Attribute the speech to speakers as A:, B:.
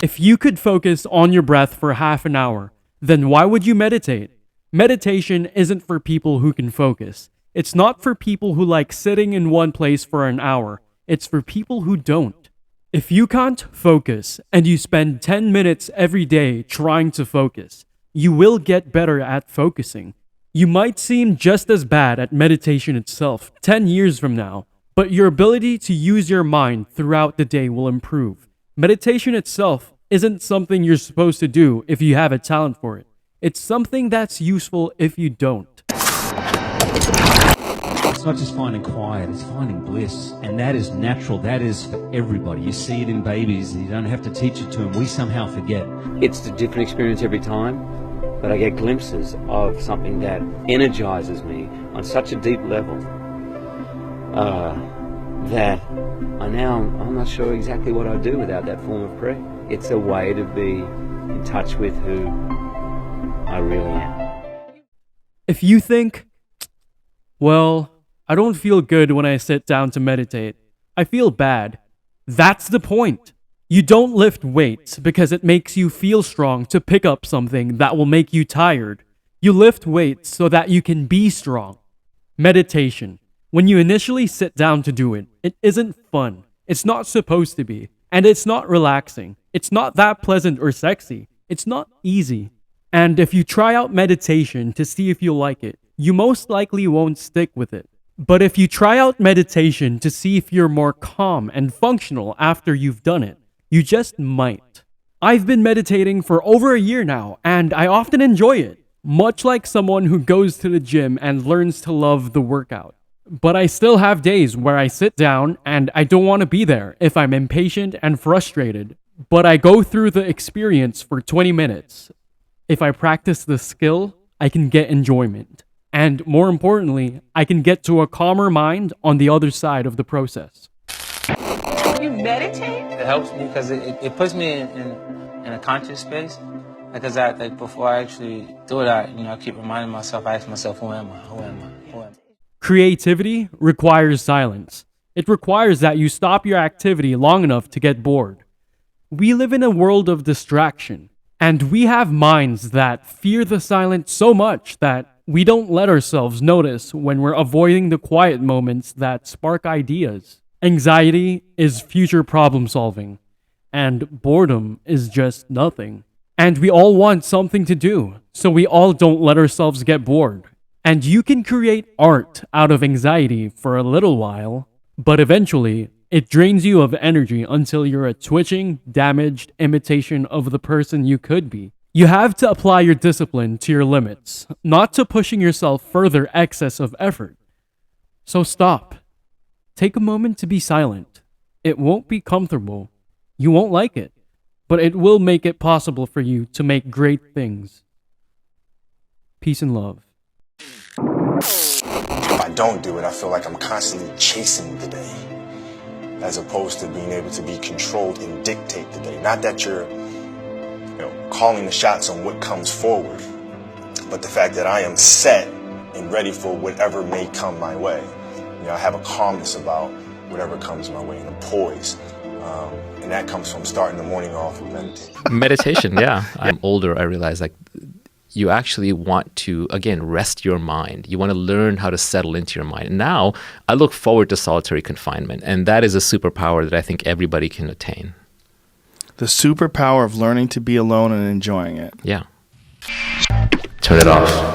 A: If you could focus on your breath for half an hour, then why would you meditate? Meditation isn't for people who can focus. It's not for people who like sitting in one place for an hour. It's for people who don't. If you can't focus and you spend 10 minutes every day trying to focus, you will get better at focusing. You might seem just as bad at meditation itself 10 years from now, but your ability to use your mind throughout the day will improve. Meditation itself isn't something you're supposed to do if you have a talent for it. It's something that's useful if you don't.
B: It's not just finding quiet, it's finding bliss. And that is natural, that is for everybody. You see it in babies, you don't have to teach it to them. We somehow forget.
C: It's a different experience every time, but I get glimpses of something that energizes me on such a deep level that I'm not sure exactly what I'd do without that form of prayer. It's a way to be in touch with who I really am.
A: If you think, well, I don't feel good when I sit down to meditate, I feel bad, that's the point. You don't lift weights because it makes you feel strong to pick up something that will make you tired. You lift weights so that you can be strong. Meditation. When you initially sit down to do it, it isn't fun. It's not supposed to be. And it's not relaxing. It's not that pleasant or sexy. It's not easy. And if you try out meditation to see if you like it, you most likely won't stick with it. But if you try out meditation to see if you're more calm and functional after you've done it, you just might. I've been meditating for over a year now, and I often enjoy it, much like someone who goes to the gym and learns to love the workout. But I still have days where I sit down and I don't want to be there if I'm impatient and frustrated, but I go through the experience for 20 minutes. If I practice the skill, I can get enjoyment. And more importantly, I can get to a calmer mind on the other side of the process.
D: You meditate?
E: It helps me because it puts me in a conscious space. Because before I actually do it, I keep reminding myself, I ask myself, who am I? Who am I? Who am I?
A: Creativity requires silence. It requires that you stop your activity long enough to get bored. We live in a world of distraction, and we have minds that fear the silence so much that we don't let ourselves notice when we're avoiding the quiet moments that spark ideas. Anxiety is future problem solving, and boredom is just nothing. And we all want something to do, so we all don't let ourselves get bored. And you can create art out of anxiety for a little while, but eventually, it drains you of energy until you're a twitching, damaged imitation of the person you could be. You have to apply your discipline to your limits, not to pushing yourself further excess of effort. So stop. Take a moment to be silent. It won't be comfortable. You won't like it, but it will make it possible for you to make great things. Peace and love.
F: If I don't do it, I feel like I'm constantly chasing the day, as opposed to being able to be controlled and dictate the day. Not that you're calling the shots on what comes forward, but the fact that I am set and ready for whatever may come my way. I have a calmness about whatever comes my way and a poise. And that comes from starting the morning off with meditation.
G: Meditation, yeah. I'm older, I realize you actually want to, again, rest your mind. You want to learn how to settle into your mind. And now I look forward to solitary confinement, and that is a superpower that I think everybody can attain.
H: The superpower of learning to be alone and enjoying it.
G: Yeah. Turn it off.